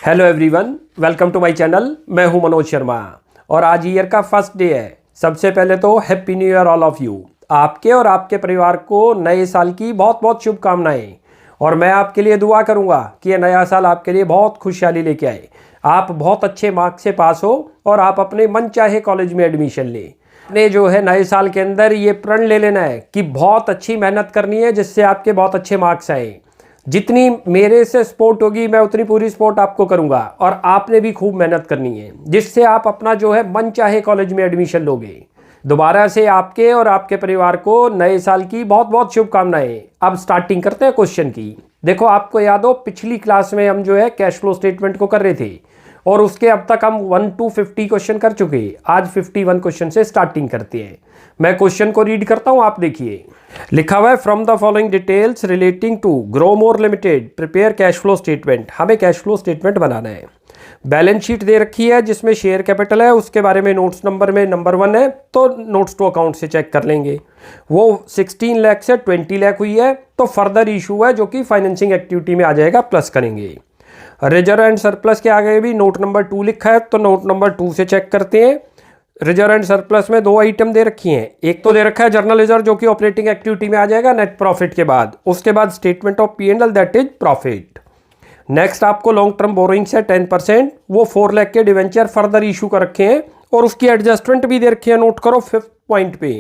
Hello everyone, welcome to my channel. मैं हूं मनोज शर्मा और आज ईयर का फर्स्ट डे है। सबसे पहले तो happy new year all of you. आपके और आपके परिवार को नए साल की बहुत बहुत शुभकामनाएं और मैं आपके लिए दुआ करूंगा कि यह नया साल आपके लिए बहुत खुशहाली लेके आए। आप बहुत अच्छे मार्क्स से पास हो और आप अपने मन चाहे कॉलेज में एडमिशन लें। आपने जो है नए साल के अंदर ये प्रण ले लेना है कि बहुत अच्छी मेहनत करनी है जिससे आपके बहुत अच्छे मार्क्स आए। जितनी मेरे से सपोर्ट होगी मैं उतनी पूरी सपोर्ट आपको करूंगा और आपने भी खूब मेहनत करनी है जिससे आप अपना जो है मन चाहे कॉलेज में एडमिशन लोगे। दोबारा से आपके और आपके परिवार को नए साल की बहुत बहुत शुभकामनाएं। अब स्टार्टिंग करते हैं क्वेश्चन की। देखो, आपको याद हो पिछली क्लास में हम जो है कैश फ्लो स्टेटमेंट को कर रहे थे और उसके अब तक हम 1 to 50 क्वेश्चन कर चुके। आज 51 क्वेश्चन से स्टार्टिंग करते हैं। मैं क्वेश्चन को रीड करता हूं, आप देखिए। लिखा हुआ है from the following details relating to Grow More Limited prepare cash flow statement. हमें कैश फ्लो स्टेटमेंट बनाना है। बैलेंस शीट दे रखी है जिसमें शेयर कैपिटल है, उसके बारे में नोट्स नंबर में नंबर 1 है तो नोट्स टू अकाउंट से चेक कर लेंगे। वो 16 लाख से 20 लाख हुई है तो फर्दर इशू है जो कि फाइनेंसिंग एक्टिविटी में आ जाएगा, प्लस करेंगे। रिजर्व एंड सरप्लस के आगे भी नोट नंबर 2 लिखा है तो नोट नंबर 2 से चेक करते हैं। रिजर्व एंड सरप्लस में 2 आइटम दे रखी हैं। एक तो दे रखा है जर्नल रिजर्व जो कि ऑपरेटिंग एक्टिविटी में आ जाएगा नेट प्रॉफिट के बाद। उसके बाद statement of P&L that is profit. Next आपको लॉन्ग टर्म बोरोइंग से 10%, वो 4 लाख के डिवेंचर फर्दर इशू कर रखे हैं और उसकी एडजस्टमेंट भी दे रखी है। नोट करो 5th पॉइंट पे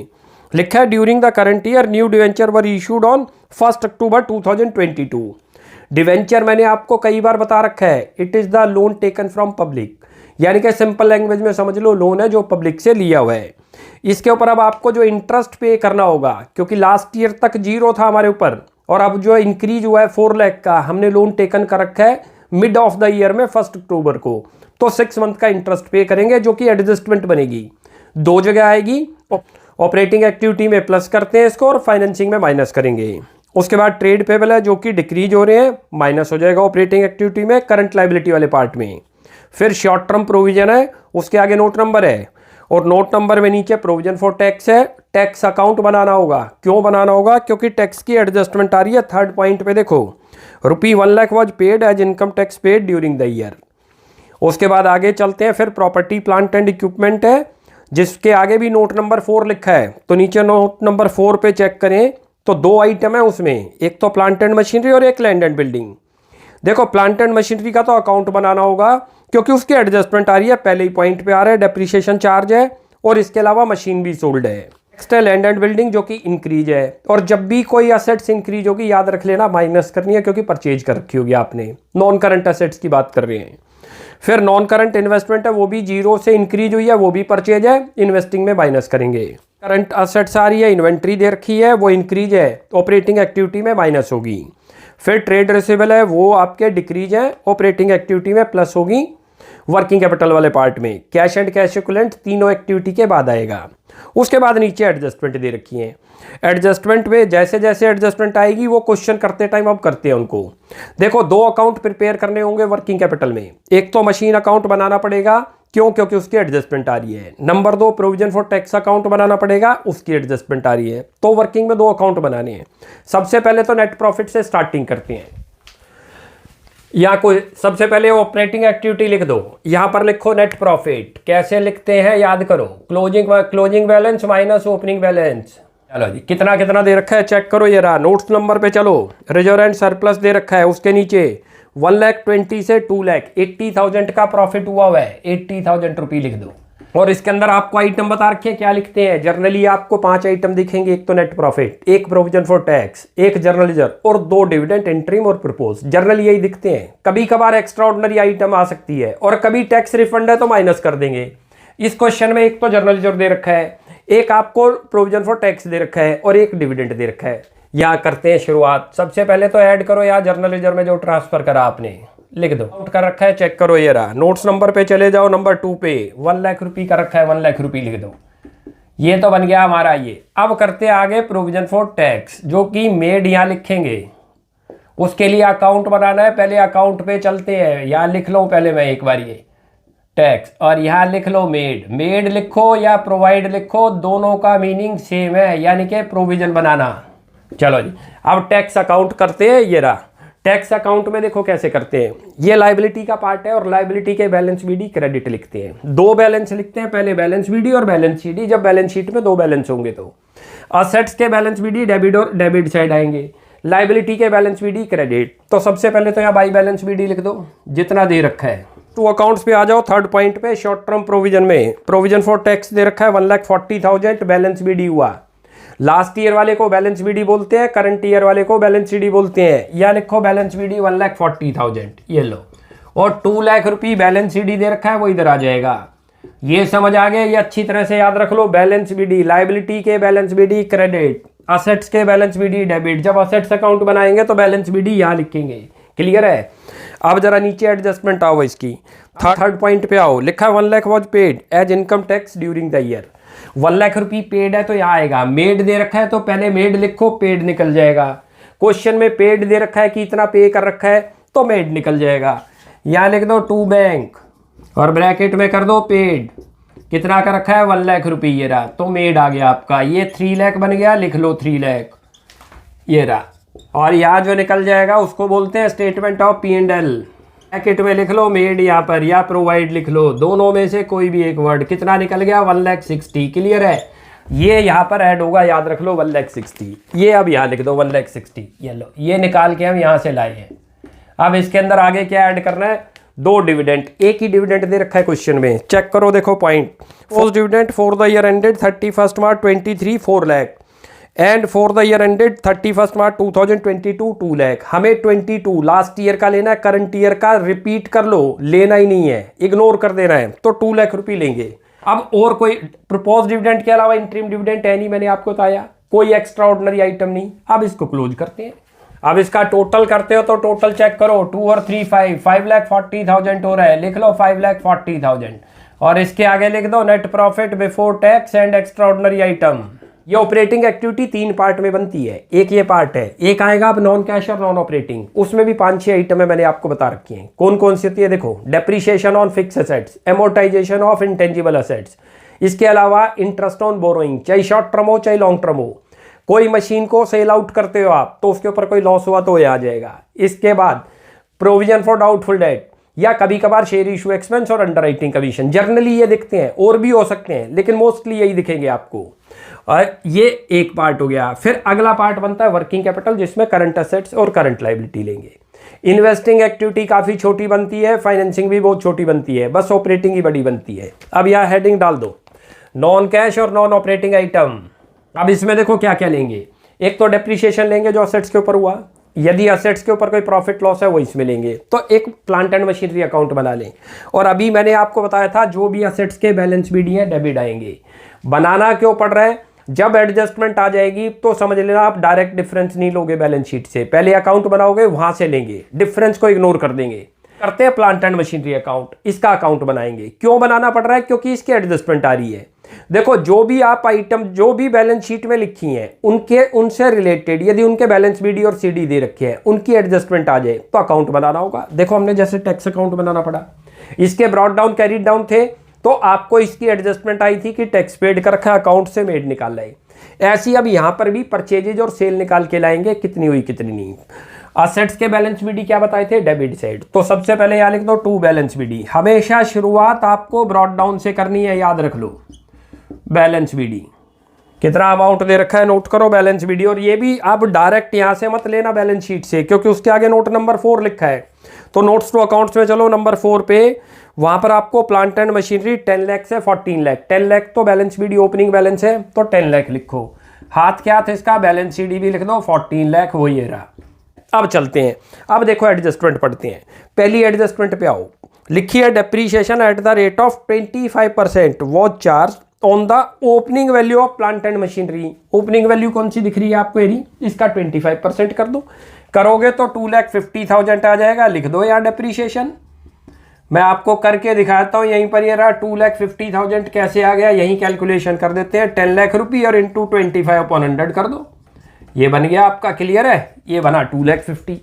लिखा है during the current year new debenture were issued on 1 October 2022। Debenture मैंने आपको कई बार बता रखा है, it is the loan taken from public, यानी कि सिंपल लैंग्वेज में समझ लो लोन है जो पब्लिक से लिया हुआ है। इसके ऊपर अब आपको जो इंटरेस्ट पे करना होगा, क्योंकि लास्ट ईयर तक 0 था हमारे ऊपर और अब जो इंक्रीज हुआ है 4 लाख का, हमने लोन टेकन कर रखा है मिड ऑफ द ईयर में 1 अक्टूबर को, तो 6 मंथ का इंटरेस्ट पे करेंगे जो कि एडजस्टमेंट बनेगी। 2 जगह आएगी, ऑपरेटिंग एक्टिविटी में प्लस करते हैं इसको और फाइनेंसिंग में माइनस करेंगे। उसके बाद ट्रेड पेबल है जो कि डिक्रीज हो रहे हैं, माइनस हो जाएगा ऑपरेटिंग एक्टिविटी में करंट लायबिलिटी वाले पार्ट में। फिर शॉर्ट टर्म प्रोविजन है, उसके आगे नोट नंबर है और नोट नंबर में नीचे प्रोविजन फॉर टैक्स है। टैक्स अकाउंट बनाना होगा। क्यों बनाना होगा? क्योंकि टैक्स की एडजस्टमेंट आ रही है। 3rd पॉइंट पे देखो, ₹1 lakh was paid as income tax paid during the year. उसके बाद आगे चलते हैं। फिर प्रॉपर्टी प्लांट एंड इक्विपमेंट है जिसके आगे भी नोट नंबर 4 लिखा है, तो नीचे नोट नंबर 4 पे चेक करें तो 2 आइटम है उसमें, एक तो प्लांट एंड मशीनरी और एक लैंड एंड बिल्डिंग। देखो, प्लांट एंड मशीनरी का तो अकाउंट बनाना होगा क्योंकि उसकी एडजस्टमेंट आ रही है, पहले ही पॉइंट पे आ रहा है, डेप्रिसिएशन चार्ज है और इसके अलावा मशीन भी सोल्ड है। नेक्स्ट है लैंड एंड बिल्डिंग जो कि इंक्रीज है और जब भी कोई असेट्स इंक्रीज होगी याद रख लेना माइनस करनी है क्योंकि परचेज कर रखी होगी आपने। नॉन करंट असेट्स की बात कर रहे हैं। फिर नॉन करंट इन्वेस्टमेंट है, वो भी 0 से इंक्रीज हुई है, वो भी परचेज है, इन्वेस्टिंग में माइनस करेंगे। करंट असेट्स आ रही है, इन्वेंट्री दे रखी है, वो इंक्रीज है, ऑपरेटिंग एक्टिविटी में माइनस होगी। फिर ट्रेड रिसीवेबल है, वो आपके डिक्रीज है, ऑपरेटिंग एक्टिविटी में प्लस होगी वर्किंग कैपिटल वाले पार्ट में। कैश एंड कैश इक्विवेलेंट तीनों एक्टिविटी के बाद आएगा। उसके बाद नीचे एडजस्टमेंट दे रखी है। एडजस्टमेंट में जैसे जैसे एडजस्टमेंट आएगी वो क्वेश्चन करते टाइम अब करते हैं उनको। देखो, 2 अकाउंट प्रिपेयर करने होंगे वर्किंग कैपिटल में। एक तो मशीन अकाउंट बनाना पड़ेगा, क्यों? क्योंकि उसकी एडजस्टमेंट आ रही है। Number 2 provision for tax account बनाना पड़ेगा, उसकी एडजस्टमेंट आ रही है। तो वर्किंग में 2 अकाउंट बनाने हैं। सबसे पहले तो नेट प्रॉफिट से स्टार्टिंग करते हैं। यहाँ कोई सबसे पहले ऑपरेटिंग एक्टिविटी लिख दो, यहाँ पर लिखो नेट प्रॉफिट। कैसे लिखते हैं याद करो, closing balance minus opening balance. चलो जी, कितना कितना दे रखा है चेक करो। ये रहा नोट्स नंबर पे। चलो, रिजर्व एंड सरप्लस दे रखा है, उसके नीचे 1,20,000 से 2,80,000 का प्रॉफिट हुआ है, 80,000 रुपये लिख दो। और इसके अंदर आपको आइटम बता रखे हैं, क्या लिखते हैं। जर्नली आपको 5 आइटम दिखेंगे, एक तो नेट प्रॉफिट, एक प्रोविजन फॉर टैक्स, एक जर्नल रिजर्व और 2 डिविडेंड इंटरिम और प्रपोज। जर्नली यही दिखते हैं। कभी कभार एक्स्ट्रा ऑर्डिनरी आइटम आ सकती है और कभी टैक्स रिफंड है तो माइनस कर देंगे। इस क्वेश्चन में एक तो जर्नल रिजर्व दे रखा है, एक आपको प्रोविजन फॉर टैक्स दे रखा है और एक डिविडेंड दे रखा है। यहाँ करते हैं शुरुआत। सबसे पहले तो ऐड करो यहाँ जर्नल रिजर्व में जो ट्रांसफर करा आपने, लिख दो। नोट कर रखा है, चेक करो। ये रहा नोट्स नंबर पे चले जाओ, नंबर 2 पे 1 लाख रुपये का रखा है, 1 लाख रुपये लिख दो। ये तो बन गया हमारा ये। अब करते हैं आगे प्रोविजन फॉर टैक्स जो कि मेड यहाँ लिखेंगे। उसके लिए अकाउंट बनाना है, पहले अकाउंट पे चलते हैं। यहाँ लिख लो पहले मैं एक बार ये टैक्स और यहाँ लिख लो मेड। मेड लिखो या प्रोवाइड लिखो, दोनों का मीनिंग सेम है, यानी कि प्रोविजन बनाना। चलो जी, अब टैक्स अकाउंट करते हैं। ये रहा टैक्स अकाउंट में देखो कैसे करते हैं, ये लाइबिलिटी का पार्ट है और लाइबिलिटी के बैलेंस बीडी क्रेडिट लिखते हैं। दो बैलेंस लिखते हैं, पहले बैलेंस बीडी और बैलेंस सीडी। जब बैलेंस शीट में दो बैलेंस होंगे तो असेट्स के बैलेंस बीडी डेबिट और डेबिट साइड आएंगे, लाइबिलिटी के बैलेंस बीडी क्रेडिट। तो सबसे पहले तो यहाँ बाई बैलेंस बीडी लिख दो जितना दे रखा है। तो अकाउंट्स पे आ जाओ, थर्ड पॉइंट पे शॉर्ट टर्म प्रोविजन में प्रोविजन फॉर टैक्स दे रखा है 1,40,000 बैलेंस बीडी हुआ। लास्ट ईयर वाले को बैलेंस बीडी बोलते हैं, करंट ईयर वाले को बैलेंस सीडी बोलते हैं। या लिखो बैलेंस बीडी 1,40,000, ये लो। और 2 लाख रुपये बैलेंस सीडी दे रखा है, वो इधर आ जाएगा। ये समझ आ गया, ये अच्छी तरह से याद रख लो। बैलेंस बीडी, लाइबिलिटी के बैलेंस बीडी क्रेडिट, असेट्स के बैलेंस बीडी डेबिट। जब असेट्स अकाउंट बनाएंगे तो बैलेंस बीडी यहाँ लिखेंगे। क्लियर है? अब जरा नीचे एडजस्टमेंट आओ इसकी, थर्ड पॉइंट पे आओ। लिखा है 1 lakh was paid as income tax during the year. 1 lakh रुपये पेड है तो यहाँ आएगा। मेड दे रखा है तो पहले मेड लिखो, पेड निकल जाएगा। क्वेश्चन में पेड दे रखा है कि इतना पे कर रखा है तो मेड निकल जाएगा। यहाँ लिख दो टू बैंक और ब्रैकेट में कर दो पेड। कितना का रखा है? 1 लाख रुपये, ये रहा। तो मेड आ गया आपका। ये 3 लाख बन गया, लिख लो 3 लाख, ये रहा। और यहाँ जो निकल जाएगा उसको बोलते हैं स्टेटमेंट ऑफ P&L। ब्रैकेट में लिख लो मेड यहाँ पर, या प्रोवाइड लिख लो, दोनों में से कोई भी एक वर्ड। कितना निकल गया? 1,60,000। क्लियर है? ये यहाँ पर ऐड होगा, याद रख लो 1,60,000। ये अब यहाँ लिख दो 1,60,000, ये लो। ये निकाल के हम यहाँ से लाए हैं। अब इसके अंदर आगे क्या ऐड करना है? 2 डिविडेंड। एक ही डिविडेंड दे रखा है क्वेश्चन में, चेक करो, देखो point. First dividend for the year ended 31 March 23 4 lakh and for the year ended 31 मार्च 2022 2 लाख। हमें 22 लास्ट ईयर का लेना है, करंट ईयर का रिपीट कर लो, लेना ही नहीं है, इग्नोर कर देना है। तो 2 लाख रुपये लेंगे। अब और कोई प्रपोज डिविडेंड के अलावा इंटरिम डिविडेंड है नहीं, मैंने आपको बताया, कोई एक्स्ट्रा ऑर्डिनरी आइटम नहीं। अब इसको क्लोज करते हैं। अब इसका टोटल करते हो तो टोटल चेक करो, 2 और 3 5,40,000 हो रहा है। लिख लो 5,40,000 और इसके आगे लिख दो net profit before tax and extra ordinary item. ये ऑपरेटिंग एक्टिविटी 3 पार्ट में बनती है। एक ये पार्ट है, एक आएगा अब नॉन कैश और नॉन ऑपरेटिंग। उसमें भी 5-6 आइटम है, मैंने आपको बता रखी हैं। कौन कौन सी होती है? देखो, depreciation on fix assets, amortisation of intangible assets, इसके अलावा इंटरेस्ट ऑन बोरोइंग, चाहे शॉर्ट टर्म हो चाहे लॉन्ग टर्म हो। कोई मशीन को सेल आउट करते हो आप तो उसके ऊपर कोई लॉस हुआ तो ये आ जाएगा। इसके बाद प्रोविजन फॉर डाउटफुल डेट, या कभी कभार शेयर इशू एक्सपेंस और अंडरराइटिंग कमीशन। जनरली ये दिखते हैं, और भी हो सकते हैं लेकिन मोस्टली यही दिखेंगे आपको। और ये एक पार्ट हो गया। फिर अगला पार्ट बनता है वर्किंग कैपिटल, जिसमें करंट एसेट्स और करंट लायबिलिटी लेंगे। इन्वेस्टिंग एक्टिविटी काफ़ी छोटी बनती है, फाइनेंसिंग भी बहुत छोटी बनती है, बस ऑपरेटिंग ही बड़ी बनती है। अब यहाँ हेडिंग डाल दो नॉन कैश और नॉन ऑपरेटिंग आइटम। अब इसमें देखो क्या क्या लेंगे। एक तो डेप्रीशिएशन लेंगे जो असेट्स के ऊपर हुआ, यदि असेट्स के ऊपर कोई प्रॉफिट लॉस है वो इसमें लेंगे। तो एक प्लांट एंड मशीनरी अकाउंट बना लें। और अभी मैंने आपको बताया था जो भी असेट्स के बैलेंस बीडी है डेबिट आएंगे। बनाना क्यों पड़ रहा है? जब एडजस्टमेंट आ जाएगी तो समझ लेना आप डायरेक्ट डिफरेंस नहीं लोगे बैलेंस शीट से, पहले अकाउंट बनाओगे वहां से लेंगे, डिफरेंस को इग्नोर कर देंगे। करते हैं प्लांट एंड मशीनरी अकाउंट, इसका अकाउंट बनाएंगे। क्यों बनाना पड़ रहा है? क्योंकि इसकी एडजस्टमेंट आ रही है। देखो, जो भी आप आइटम जो भी बैलेंस शीट में लिखी हैं उनसे रिलेटेड यदि उनके बैलेंस बीडी और सीडी दे रखे हैं, उनकी एडजस्टमेंट आ जाए तो अकाउंट बनाना होगा। देखो, हमने जैसे टैक्स अकाउंट बनाना पड़ा, इसके ब्रॉड डाउन कैरिड डाउन थे तो आपको इसकी एडजस्टमेंट आई थी कि टैक्स पेड कर रखा है, अकाउंट से मेड निकाल लाए। ऐसी अब यहां पर भी परचेजेज और सेल निकाल के लाएंगे, कितनी हुई कितनी नहीं। असेट्स के बैलेंस बीडी क्या बताए थे? Debit side. तो सबसे पहले यहां लिख दो 2 बैलेंस बीडी। हमेशा शुरुआत आपको ब्रॉड डाउन से करनी है, याद रख लो। बैलेंस बीडी कितना अमाउंट दे रखा है नोट करो, बैलेंस बीडी। और ये भी आप डायरेक्ट यहां से मत लेना बैलेंस शीट से, क्योंकि उसके आगे नोट नंबर 4 लिखा है। तो नोट्स टू अकाउंट्स में चलो नंबर 4 पे, वहां पर आपको प्लांट एंड मशीनरी 10 लाख से 14 लाख। 10 लाख तो बैलेंस बीडी ओपनिंग बैलेंस है तो 10 लाख लिखो। हाथ क्या हाथ इसका बैलेंस सीडी भी लिख दो 14 लाख, वो ये रहा। अब चलते हैं, अब देखो एडजस्टमेंट पढ़ते हैं। पहली एडजस्टमेंट पे आओ, लिखिए depreciation at the rate of 25% was charge on the opening value of plant and machinery. Opening value कौन सी दिख रही है आपको? एरी, इसका 25% कर दो। करोगे तो 2,50,000 आ जाएगा, लिख दो यार डेप्रीशिएशन। मैं आपको करके दिखाता हूं, यहीं पर ये रहा 2,50,000 कैसे आ गया, यहीं कैलकुलेशन कर देते हैं। 10 लाख रुपये और इंटू 25/100 कर दो, ये बन गया आपका। क्लियर है? ये बना 2,50,000।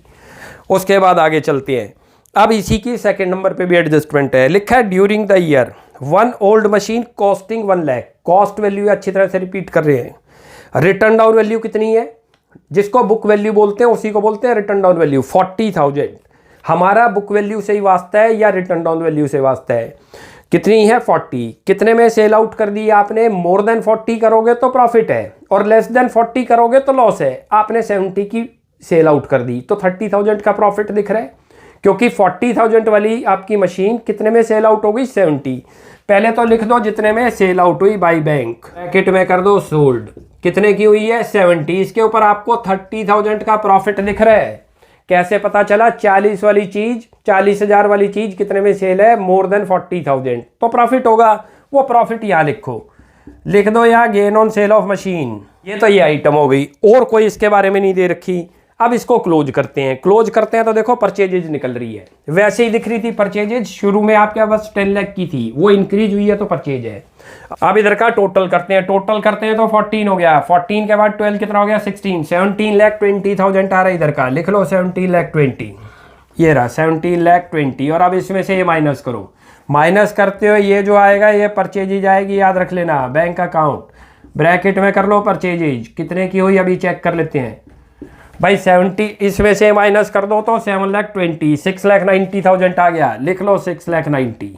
उसके बाद आगे चलते हैं। अब इसी की सेकंड नंबर पे भी एडजस्टमेंट है, लिखा है during the year 1 old machine costing 1 lakh. Cost value अच्छी तरह से रिपीट कर रहे हैं। रिटर्न डाउन वैल्यू कितनी है? जिसको बुक वैल्यू बोलते हैं उसी को बोलते हैं रिटर्न डाउन वैल्यू। 40,000 हमारा बुक वैल्यू से ही वास्ता है या रिटर्न डाउन वैल्यू से वास्ता है? कितनी है? 40। कितने में सेल आउट कर दी आपने? मोर देन 40 करोगे तो प्रॉफिट है और लेस देन 40 करोगे तो लॉस है। आपने 70 की सेल आउट कर दी तो 30,000 का प्रॉफिट दिख रहा है, क्योंकि 40,000 वाली आपकी मशीन कितने में सेल आउट हो गई? 70। पहले तो लिख दो जितने में सेल आउट हुई बाई बैंक, ब्रैकेट में कर दो सोल्ड। कितने की हुई है? 70। इसके ऊपर आपको 30,000 का प्रॉफिट दिख रहा है। कैसे पता चला? 40 वाली चीज, 40,000 वाली चीज कितने में सेल है? मोर देन 40,000, तो प्रॉफिट होगा। वो प्रॉफिट यहाँ लिखो, लिख दो यहाँ gain on sale of machine. ये तो ये आइटम हो गई, और कोई इसके बारे में नहीं दे रखी। अब इसको क्लोज करते हैं। क्लोज करते हैं तो देखो परचेजेज निकल रही है, वैसे ही दिख रही थी परचेजेज। शुरू में आपके पास 10 लाख की थी, वो इंक्रीज हुई है तो परचेज है। अब इधर का टोटल करते हैं। टोटल करते हैं तो 14 हो गया। 14 के बाद 12 कितना हो गया? 16। 17,20,000 आ रहा है इधर का, लिख लो 17,20,000। ये रहा 17,20,000। और अब इसमें से ये माइनस करो। माइनस करते हो ये जो आएगा ये परचेजेज आएगी, याद रख लेना। बैंक अकाउंट ब्रैकेट में कर लो परचेजेज। कितने की हुई अभी चेक कर लेते हैं भाई। 70 इसमें से माइनस कर दो तो 7,20,000, 6,90,000 आ गया, लिख लो 6,90,000।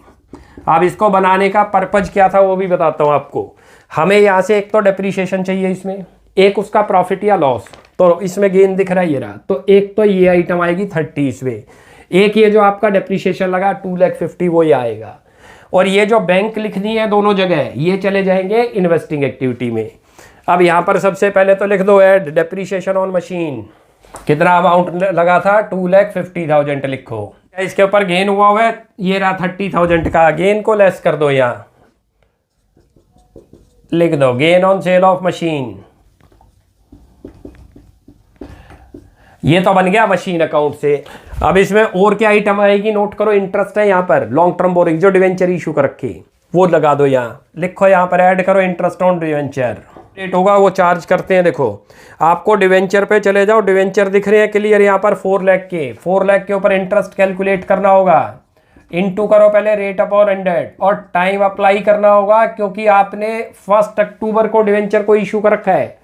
अब इसको बनाने का पर्पज क्या था वो भी बताता हूँ आपको। हमें यहाँ से एक तो डेप्रीशिएशन चाहिए इसमें, एक उसका प्रॉफिट या लॉस। तो इसमें गेन दिख रहा है ये रहा, तो एक तो ये आइटम आएगी 30 इसमें, एक ये जो आपका डेप्रीशिएशन लगा 2,50,000 वो ये आएगा। और ये जो बैंक लिखनी है दोनों जगह, ये चले जाएंगे इन्वेस्टिंग एक्टिविटी में। अब यहाँ पर सबसे पहले तो लिख दो ऐड डेप्रीशिएशन ऑन मशीन। कितना अमाउंट लगा था? 2,50,000 लिखो। इसके ऊपर गेन हुआ है ये रहा 30,000 का। गेन को लेस कर दो, यहाँ लिख दो gain on sale of machine. ये तो बन गया मशीन अकाउंट से। अब इसमें और क्या आइटम आएगी नोट करो। इंटरेस्ट है यहाँ पर, लॉन्ग टर्म बोरिंग जो डिवेंचर इशू कर रखे वो लगा दो यहाँ। लिखो यहाँ पर ऐड करो इंटरेस्ट ऑन डिवेंचर। रेट होगा वो चार्ज करते हैं। देखो आपको डिवेंचर पे चले जाओ, डिवेंचर दिख रहे हैं क्लियर यहाँ पर 4 लाख के। 4 लाख के ऊपर इंटरेस्ट कैलकुलेट करना होगा। इनटू करो पहले रेट अपॉन 100 और टाइम अप्लाई करना होगा, क्योंकि आपने 1 अक्टूबर को डिवेंचर को इशू कर रखा है।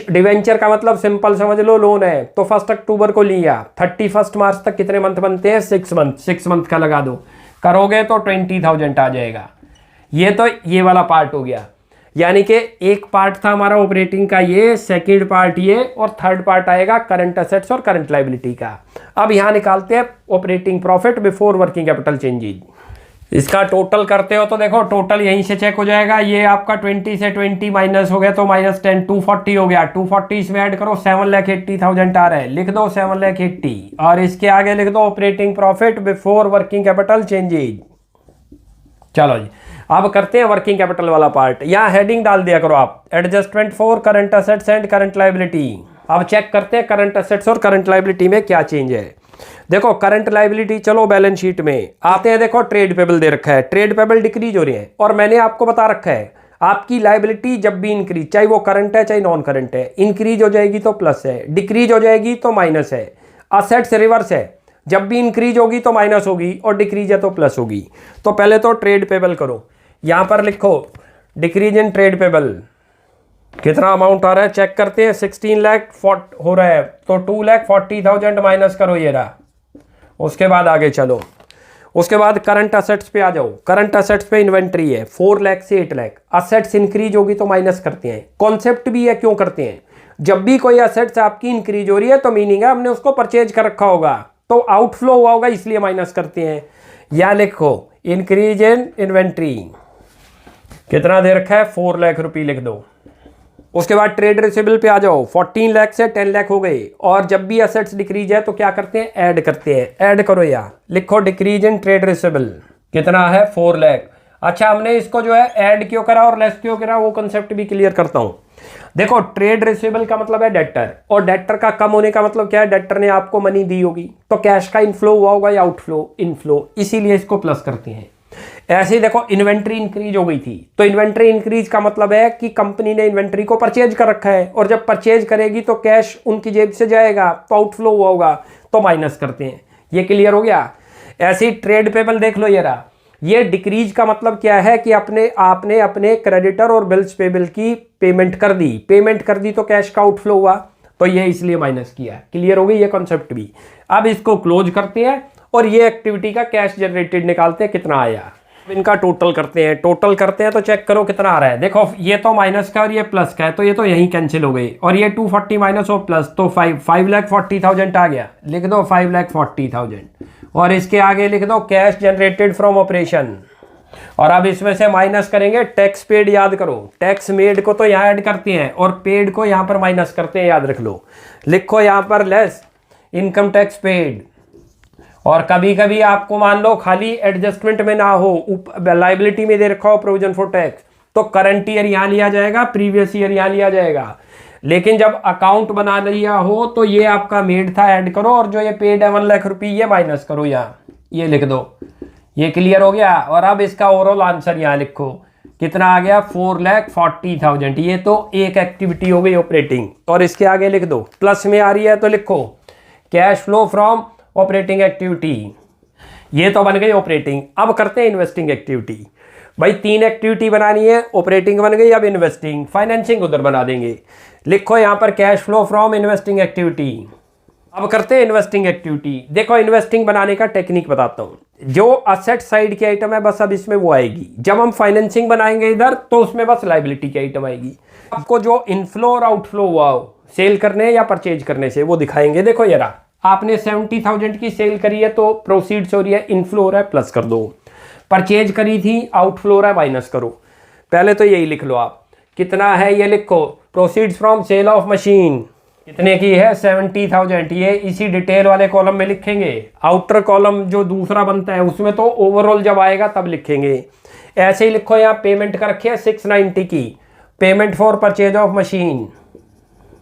डिवेंचर का मतलब सिंपल समझ लो लोन है, तो 1 अक्टूबर को लिया। 31 मार्च तक कितने मंथ बनते हैं? 6 मंथ। 6 मंथ का लगा दो, करोगे तो 20,000 आ जाएगा। ये तो ये वाला पार्ट हो गया। यानी कि एक पार्ट था हमारा ऑपरेटिंग का ये, सेकंड पार्ट ये, और थर्ड पार्ट आएगा करंट एसेट्स और करंट लायबिलिटी का। अब यहाँ निकालते हैं operating profit before working capital changes. इसका टोटल करते हो तो देखो टोटल यहीं से चेक हो जाएगा। ये आपका 20 से 20 माइनस हो गया तो -10 240 हो गया। 240 इसमें ऐड करो 7,80,000 आ रहा है, लिख दो 7,80,000 और इसके आगे लिख दो operating profit before working capital changes. चलो जी अब करते हैं वर्किंग कैपिटल वाला पार्ट। यहाँ हेडिंग डाल दिया करो आप, adjustment for current assets and current liability. अब चेक करते हैं करंट एसेट्स और करंट लायबिलिटी में क्या चेंज है। देखो करंट लायबिलिटी चलो बैलेंस शीट में आते हैं। देखो ट्रेड पेबल दे रखा है, ट्रेड पेबल डिक्रीज हो रही है और मैंने आपको बता रखा है आपकी लायबिलिटी जब भी इंक्रीज, चाहे वो करंट है चाहे नॉन करंट है, इंक्रीज हो जाएगी तो प्लस है, डिक्रीज हो जाएगी तो माइनस है। असेट्स रिवर्स है, जब भी इंक्रीज होगी तो माइनस होगी और डिक्रीज है तो प्लस होगी। तो पहले तो ट्रेड पेबल करो, यहां पर लिखो डिक्रीज इन ट्रेड पेबल। कितना अमाउंट आ रहा है चेक करते हैं। 16 लाख हो रहा है तो 2,40,000 माइनस करो ये रहा। उसके बाद आगे चलो, उसके बाद करंट असेट्स पे आ जाओ। करंट असेट्स पे इन्वेंट्री है 4 लाख से 8 लाख। असेट्स इंक्रीज होगी तो माइनस करते हैं। कॉन्सेप्ट भी है क्यों करते हैं, जब भी कोई असेट्स आपकी इंक्रीज हो रही है तो मीनिंग है हमने उसको परचेज कर रखा होगा तो आउटफ्लो हुआ होगा इसलिए माइनस करते हैं। या लिखो इंक्रीज इन इन्वेंट्री, कितना दे रखा है 4 लाख रुपए लिख दो। उसके बाद ट्रेड रिसीवेबल पे आ जाओ, 14 लाख से 10 लाख हो गए और जब भी असेट्स डिक्रीज है तो क्या करते हैं ऐड करते हैं। ऐड करो या लिखो डिक्रीज इन ट्रेड रिसीवेबल, कितना है 4 लाख। अच्छा हमने इसको जो है ऐड क्यों करा और लेस क्यों करा वो कंसेप्ट भी क्लियर करता हूं। देखो ट्रेड रिसीवेबल का मतलब है डेटर और डेटर का कम होने का मतलब क्या है, डेटर ने आपको मनी दी होगी तो कैश का इनफ्लो हुआ होगा या आउटफ्लो, इनफ्लो, इसीलिए इसको प्लस करते हैं। ऐसे ही देखो इन्वेंट्री इंक्रीज हो गई थी तो इन्वेंट्री इंक्रीज का मतलब है कि कंपनी ने इन्वेंट्री को परचेज कर रखा है और जब परचेज करेगी तो कैश उनकी जेब से जाएगा तो आउटफ्लो हुआ होगा तो माइनस करते हैं। ये क्लियर हो गया। ऐसे ही ट्रेड पेबल देख लो ये रहा। ये डिक्रीज का मतलब क्या है कि आपने अपने क्रेडिटर और बिल्स पेबल की पेमेंट कर दी तो कैश का आउटफ्लो हुआ तो ये इसलिए माइनस किया। क्लियर हो गई ये कॉन्सेप्ट भी। अब इसको क्लोज करते हैं और ये एक्टिविटी का कैश जनरेटेड निकालते हैं कितना आया। इनका टोटल करते हैं, टोटल करते हैं तो चेक करो कितना आ रहा है। देखो ये तो माइनस का और ये प्लस का है, तो ये तो यहीं कैंसिल हो गई। और ये 240 माइनस और प्लस तो 5,40,000 आ गया। लिख दो 5,40,000 और इसके आगे लिख दो कैश जनरेटेड फ्रॉम ऑपरेशन। और अब इसमें से माइनस करेंगे टैक्स पेड। याद करो टैक्स मेड को तो यहाँ ऐड करते हैं और पेड को यहाँ पर माइनस करते हैं, याद रख लो। लिखो यहाँ पर लेस इनकम टैक्स पेड। और कभी कभी आपको मान लो खाली एडजस्टमेंट में ना हो, लाइबिलिटी में दे रखा हो प्रोविजन फॉर टैक्स, तो करंट ईयर यहाँ लिया जाएगा, प्रीवियस ईयर यहाँ लिया जाएगा। लेकिन जब अकाउंट बना लिया हो तो ये आपका मेड था ऐड करो, और जो ये पेड है 1 लाख रुपये ये माइनस करो, यहाँ ये लिख दो। ये क्लियर हो गया। और अब इसका ओवरऑल आंसर यहाँ लिखो कितना आ गया 4,40,000। ये तो एक एक्टिविटी हो गई ऑपरेटिंग। और इसके आगे लिख दो प्लस में आ रही है तो लिखो cash flow from operating activity. ये तो बन गई ऑपरेटिंग। अब करते हैं इन्वेस्टिंग एक्टिविटी। भाई 3 एक्टिविटी बनानी है, ऑपरेटिंग बन गई, अब इन्वेस्टिंग फाइनेंसिंग उधर बना देंगे। लिखो यहाँ पर cash flow from investing activity. अब करते हैं इन्वेस्टिंग एक्टिविटी। देखो इन्वेस्टिंग बनाने का टेक्निक बताता हूँ। जो असेट साइड की आइटम है बस अब इसमें वो आएगी। जब हम फाइनेंसिंग बनाएंगे इधर तो उसमें बस लाइबिलिटी की आइटम आएगी। आपको जो इनफ्लो और आउटफ्लो हुआ हो सेल करने या परचेज करने से वो दिखाएंगे। देखो यार आपने 70,000 की सेल करी है तो प्रोसीड्स हो रही है, इनफ्लो हो रहा है, प्लस कर दो। परचेज करी थी, आउटफ्लो हो रहा है, माइनस करो। पहले तो यही लिख लो आप कितना है, ये लिखो proceeds from sale of machine कितने की है 70,000। ये इसी डिटेल वाले कॉलम में लिखेंगे। आउटर कॉलम जो दूसरा बनता है उसमें तो ओवरऑल जब आएगा तब लिखेंगे। ऐसे ही लिखो यहाँ पेमेंट कर रखी है 690 की, payment for purchase of machine.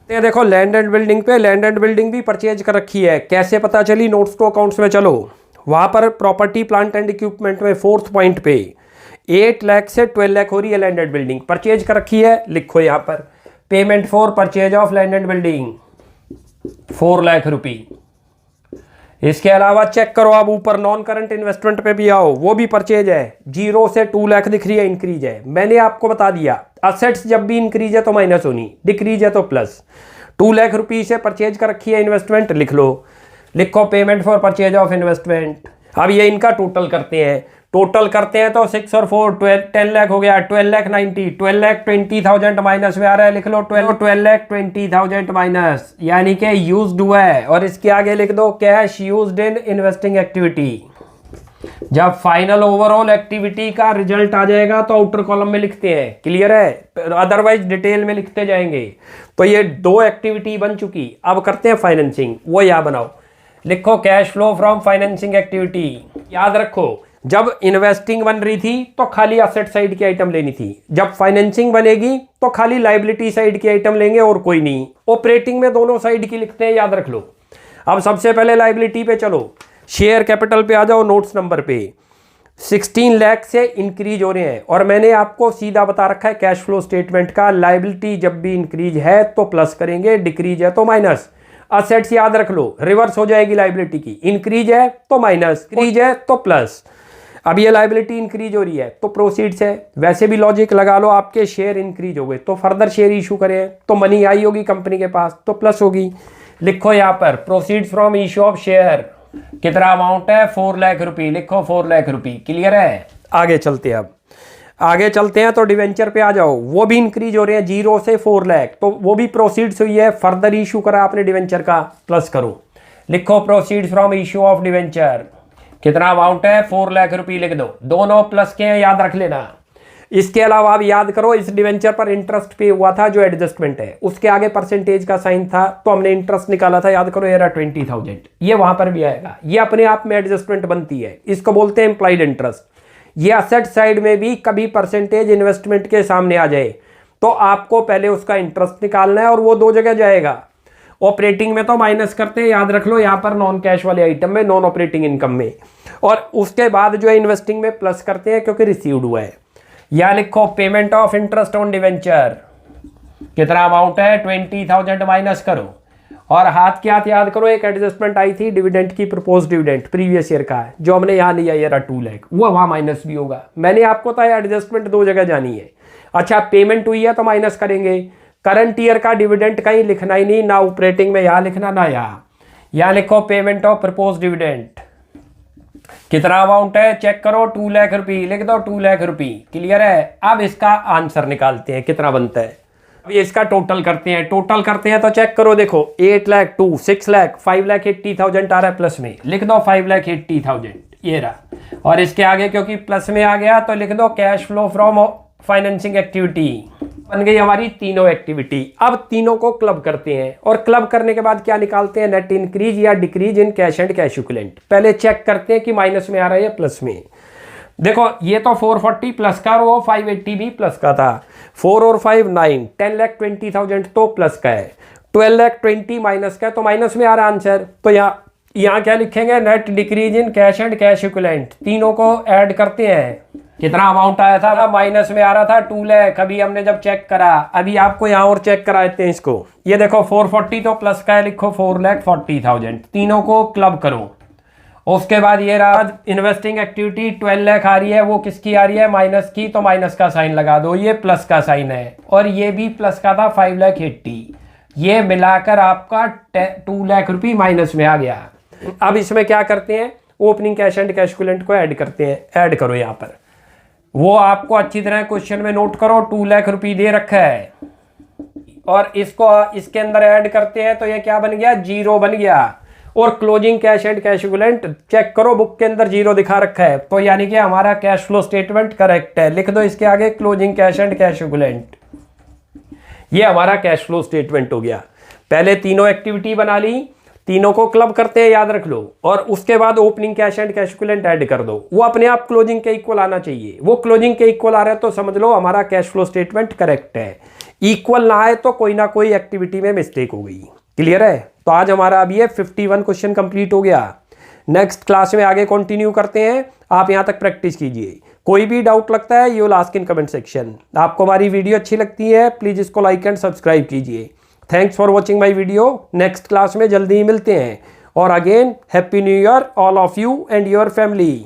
ये देखो लैंड एंड बिल्डिंग पे लैंड एंड बिल्डिंग भी परचेज कर रखी है। कैसे पता चली, नोट्स टू अकाउंट्स में चलो, वहाँ पर प्रॉपर्टी प्लांट एंड इक्विपमेंट में 4th पॉइंट पे 8 लाख से 12 लाख हो रही है लैंड एंड बिल्डिंग, परचेज कर रखी है। लिखो यहाँ पर payment for purchase of land and building 4 lakh रुपये। इसके अलावा चेक करो अब ऊपर नॉन करंट इन्वेस्टमेंट पे भी आओ, वो भी परचेज है। 0 से 2 लाख दिख रही है, इंक्रीज है। मैंने आपको बता दिया असेट्स जब भी इंक्रीज है तो माइनस होनी, डिक्रीज है तो प्लस। 2 लाख रुपये से परचेज कर रखी है इन्वेस्टमेंट, लिख लो। लिखो payment for purchase of investment. अब ये इनका टोटल करते हैं, टोटल करते हैं तो 6 और 4 10 लाख हो गया, 12,90,000, 12,20,000 माइनस में आ रहा है। लिख लो 12,20,000 माइनस, यानी कि यूज्ड हुआ है। और इसके आगे लिख दो cash used in investing activity. जब फाइनल ओवरऑल एक्टिविटी का रिजल्ट आ जाएगा तो आउटर कॉलम में लिखते हैं, क्लियर है, अदरवाइज डिटेल में लिखते जाएंगे। तो ये 2 एक्टिविटी बन चुकी। अब करते हैं फाइनेंसिंग, वो यहाँ बनाओ। लिखो cash flow from financing activity. याद रखो जब इन्वेस्टिंग बन रही थी तो खाली असेट साइड की आइटम लेनी थी, जब फाइनेंसिंग बनेगी तो खाली लाइबिलिटी साइड की आइटम लेंगे और कोई नहीं। ऑपरेटिंग में दोनों साइड की लिखते हैं, याद रख लो। अब सबसे पहले लाइबिलिटी पे चलो, शेयर कैपिटल पे आ जाओ, नोट्स नंबर पे 16 लाख से इंक्रीज हो रहे हैं। और मैंने आपको सीधा बता रखा है कैश फ्लो स्टेटमेंट का, लाइबिलिटी जब भी इंक्रीज है तो प्लस करेंगे, डिक्रीज है तो माइनस। असेट्स याद रख लो, रिवर्स हो जाएगी लाइबिलिटी की, इंक्रीज है तो माइनस, इंक्रीज है तो प्लस। अब ये लाइबिलिटी इंक्रीज हो रही है तो प्रोसीड्स है। वैसे भी लॉजिक लगा लो, आपके शेयर इंक्रीज हो गए तो फर्दर शेयर इशू करें तो मनी आई होगी कंपनी के पास तो प्लस होगी। लिखो यहाँ पर proceeds from issue of share, कितना अमाउंट है 4 लाख रुपये। लिखो 4 लाख रुपये, क्लियर है। आगे चलते हैं, अब आगे चलते हैं तो डिवेंचर पे आ जाओ, वो भी इंक्रीज हो रहे हैं 0 से 4 लाख, तो वो भी प्रोसीड्स हुई है। फर्दर इशू करा आपने डिवेंचर का, प्लस करो। लिखो proceeds from issue of debenture, कितना अमाउंट है 4 लाख रुपये लिख दो। दोनों प्लस के हैं, याद रख लेना। इसके अलावा आप याद करो इस डिवेंचर पर इंटरेस्ट पे हुआ था जो एडजस्टमेंट है, उसके आगे परसेंटेज का साइन था तो हमने इंटरेस्ट निकाला था, याद करो ये रहा 20,000। ये वहां पर भी आएगा, ये अपने आप में एडजस्टमेंट बनती है, इसको बोलते हैं इम्प्लाइड इंटरेस्ट। ये असेट साइड में भी कभी परसेंटेज इन्वेस्टमेंट के सामने आ जाए तो आपको पहले उसका इंटरेस्ट निकालना है और वो 2 जगह जाएगा। ऑपरेटिंग में तो माइनस करते हैं, याद रख लो, यहाँ पर नॉन कैश वाले आइटम में, नॉन ऑपरेटिंग इनकम में। और उसके बाद जो है इन्वेस्टिंग में प्लस करते हैं क्योंकि रिसीव्ड हुआ है। या लिखो payment of interest on debenture, कितना अमाउंट है 20,000 माइनस करो। और हाथ के हाथ याद करो एक एडजस्टमेंट आई थी डिविडेंड की, प्रपोज डिविडेंड प्रीवियस ईयर का है जो हमने यहाँ लिया, ये रहा 2 लाख, वो वहाँ माइनस भी होगा। मैंने आपको बताया एडजस्टमेंट 2 जगह जानी है। अच्छा पेमेंट हुई है तो माइनस करेंगे, करंट ईयर का डिविडेंड कहीं लिखना ही नहीं, ना ऑपरेटिंग में यहाँ लिखना ना यहाँ लिखो पेमेंट ऑफ प्रपोज डिविडेंड। कितना अमाउंट है चेक करो, 2 लाख रुपये, लिख दो 2 लाख रुपये। क्लियर है। अब इसका आंसर निकालते हैं कितना बनता है। अब इसका टोटल करते हैं, तो चेक करो, देखो 8 लाख 2 6 लाख 5,80,000 आ रहा है प्लस में, लिख दो 5,80,000 ये रहा। और इसके आगे क्योंकि प्लस में आ गया तो लिख दो cash flow from financing activity. बन गई हमारी तीनों एक्टिविटी। अब तीनों को क्लब करते हैं और क्लब करने के बाद क्या निकालते हैं, नेट इंक्रीज या decrease in cash and cash equivalent. पहले चेक करते हैं कि माइनस में आ रहा है या प्लस में। देखो ये तो 440 प्लस का और वो 580 भी प्लस का था। 4 और 5 9, 10,20,000 तो प्लस का है, 12,20,000 माइनस का है तो माइनस में आ रहा आंसर। तो यहाँ क्या लिखेंगे, net decrease in cash and cash equivalent. तीनों को ऐड करते हैं। कितना अमाउंट आया था, माइनस में आ रहा था 2 लाख। अभी हमने जब चेक करा, अभी आपको यहाँ और चेक करा देते हैं इसको। ये देखो 440 तो प्लस का है, लिखो 4,40,000। तीनों को क्लब करो। उसके बाद ये रहा इन्वेस्टिंग एक्टिविटी 12 लाख आ रही है, वो किसकी आ रही है, माइनस की, तो माइनस का साइन लगा दो, ये प्लस का साइन है। और ये भी प्लस का था 5,80,000, ये मिलाकर आपका 2 लाख रुपये माइनस में आ गया। अब इसमें क्या करते हैं, opening cash and cash equivalent को ऐड करते हैं। ऐड करो यहाँ पर, वो आपको अच्छी तरह क्वेश्चन में नोट करो, 2 लाख रुपये दे रखा है और इसको इसके अंदर ऐड करते हैं तो ये क्या बन गया, 0 बन गया। और closing cash and cash equivalent check करो, बुक के अंदर 0 दिखा रखा है, तो यानी कि हमारा कैश फ्लो स्टेटमेंट करेक्ट है। लिख दो इसके आगे closing cash and cash equivalent. ये हमारा कैश फ्लो स्टेटमेंट हो गया। पहले तीनों एक्टिविटी बना ली, तीनों को क्लब करते हैं, याद रख लो। और उसके बाद opening cash and cash equivalent add कर दो, वो अपने आप क्लोजिंग के इक्वल आना चाहिए। वो क्लोजिंग के इक्वल आ रहा है तो समझ लो हमारा कैश फ्लो स्टेटमेंट करेक्ट है। इक्वल ना आए तो कोई ना कोई एक्टिविटी में मिस्टेक हो गई। क्लियर है। तो आज हमारा अभी ये 51 क्वेश्चन कंप्लीट हो गया। नेक्स्ट क्लास में आगे कंटिन्यू करते हैं। आप यहाँ तक प्रैक्टिस कीजिए। कोई भी डाउट लगता है you will ask in comment section. आपको हमारी वीडियो अच्छी लगती है प्लीज इसको लाइक एंड सब्सक्राइब कीजिए। Thanks for watching my video. Next class में जल्दी ही मिलते हैं। और again happy new year all of you and your family.